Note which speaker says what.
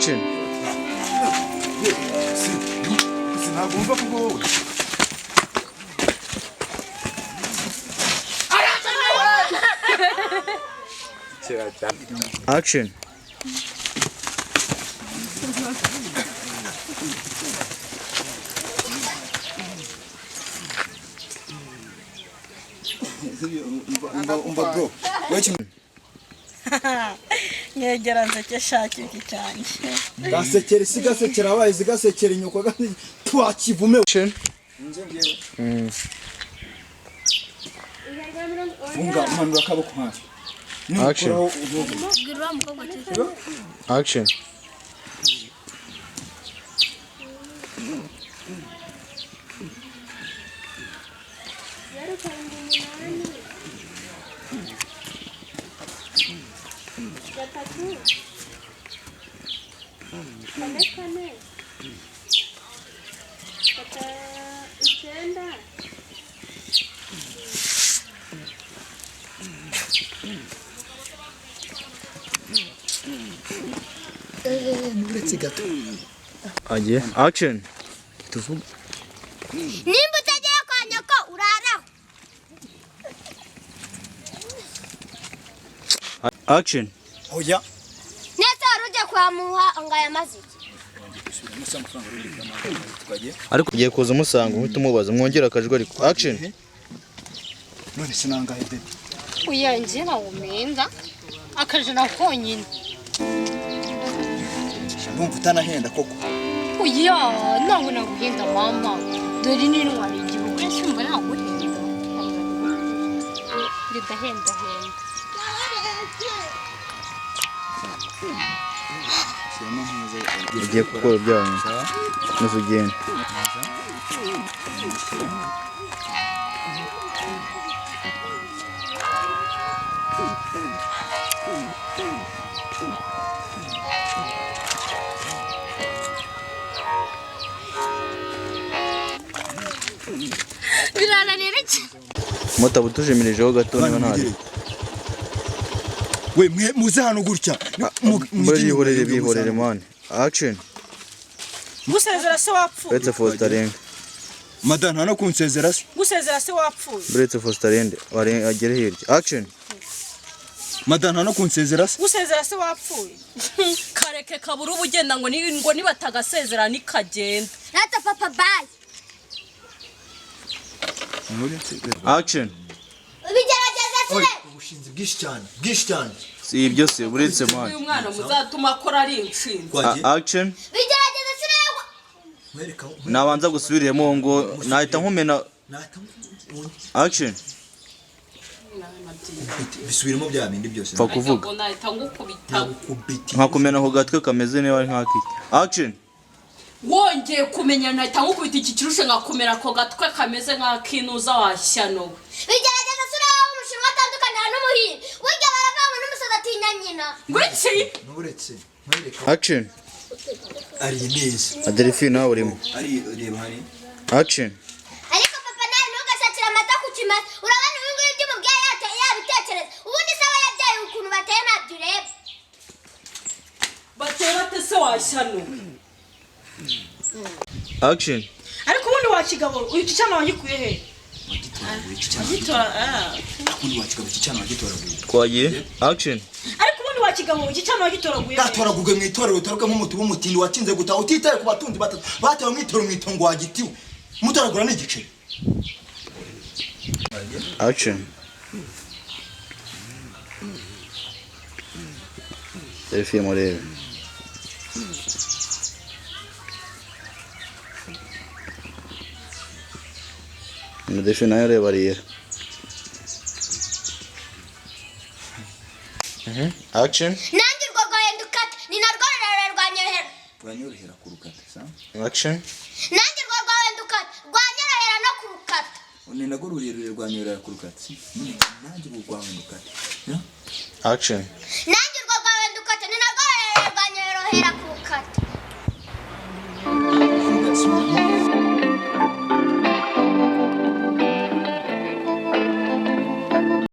Speaker 1: Action. Action.
Speaker 2: bro.
Speaker 3: Nyegera nzeke shaki cyane.
Speaker 2: Gasekera sigasekera abaye zigasekera inyuko gati twakivume.
Speaker 1: Action.
Speaker 2: Funga manura kaboko hasi.
Speaker 1: Action. Action. Aje. Action. Tuvuga.
Speaker 4: Nimba utagiye kwa nyoko uraraho.
Speaker 1: Action.
Speaker 2: Oya.
Speaker 4: Nese waruje kwa muha angaya maziki.
Speaker 1: Ariko ugiye kuza umusanga uhita umubaza mwongera akajwe ariko. Action.
Speaker 2: None sinangaye de.
Speaker 4: Uyanjye na umenda akaje na konyine.
Speaker 2: Ndumva utanahenda koko.
Speaker 4: Uya nawe naguhenda mama. Dore ni ntwari igihugu cyumva naguhenda. Ndahenda henda.
Speaker 1: Ugiye gukora byanyu. Maze ugende.
Speaker 4: Birananira iki?
Speaker 1: Mota butujemirijeho gato niba ntari.
Speaker 2: We muze hano gutya.
Speaker 1: Bihorere man. Action.
Speaker 3: Gusezera se wapfuye.
Speaker 1: Let's for starting.
Speaker 2: Madana hano kunsezera se.
Speaker 3: Gusezera se wapfuye.
Speaker 1: Let's for starting. Wari agere hirya. Action.
Speaker 2: Madana hano kunsezera se.
Speaker 3: Gusezera se wapfuye. Kareke kabura ubugenda ngo nibatagasezera nikagenda.
Speaker 4: Rata papa bye.
Speaker 1: Action.
Speaker 4: Ubigerageza se.
Speaker 2: Ubushinzi bwinshi cyane.
Speaker 1: Si ibyo se buretse man.
Speaker 3: Uyu mwana muzatuma akora ari inshinzi.
Speaker 1: Action.
Speaker 4: Bigerageza se rero.
Speaker 2: Mwereka.
Speaker 1: Nabanza gusubiremo ngo nahita nkumena. Action.
Speaker 2: Bisubiremo bya bindi byose.
Speaker 1: Fa kuvuga.
Speaker 3: Nahita ngukubita.
Speaker 1: Nkakumena ho gatwe kameze neza nkaki. Action.
Speaker 3: Wongeye kumenya nahita ngukubita iki kirushe ngakomera ko gatwe kameze nk'akinuza washyano.
Speaker 4: Bigerageza se rero umushinwa atandukanye n'umuhiri. Burya baravanga n'umusaza atinya nyina.
Speaker 3: Ngwiki.
Speaker 2: Nuburetse. Mwereka.
Speaker 1: Action.
Speaker 2: Ari neza.
Speaker 1: Adelphine nawe urimo.
Speaker 2: Ari reba hari.
Speaker 1: Action.
Speaker 4: Ariko papa nawe ntugashakira amata ku kimasa. Urabona uyu nguyu by'umubyeyi yabitekereza. Ubundi se aba yabyaye ukuntu bateye ntabyo ureba.
Speaker 3: Batera tese washyano.
Speaker 1: Action.
Speaker 3: Ariko ubundi wakigabo uyu cyana wagikuye he? Agitora
Speaker 2: Akundi wakigabo cyane wagitora guye.
Speaker 1: Twagiye. Action.
Speaker 3: Ariko ubundi wakigabo iki cyana wagitoraguye.
Speaker 2: Gatoragugwe mu itorero utaruka nk'umutu w'umutindi watinze gutaha utitaye ku batunzi batatu. Batewe mu itorero mu itongo wagitiwe. Mutaragura n'igiceri.
Speaker 1: Action. Adelphine murebe. Adelphine nayo reba ariye. Action.
Speaker 4: Nanjye urwo rwahenda ukata. Ni narwo rurarwanyohera.
Speaker 2: Rwanyorohera kurukata sa.
Speaker 1: Action.
Speaker 4: Nanjye urwo rwahenda ukata. Rwanyorohera no kurukata.
Speaker 2: Ni nago rurerure rwanyorohera kurukata. Nanjye urwo rwahenda ukata.
Speaker 1: Action.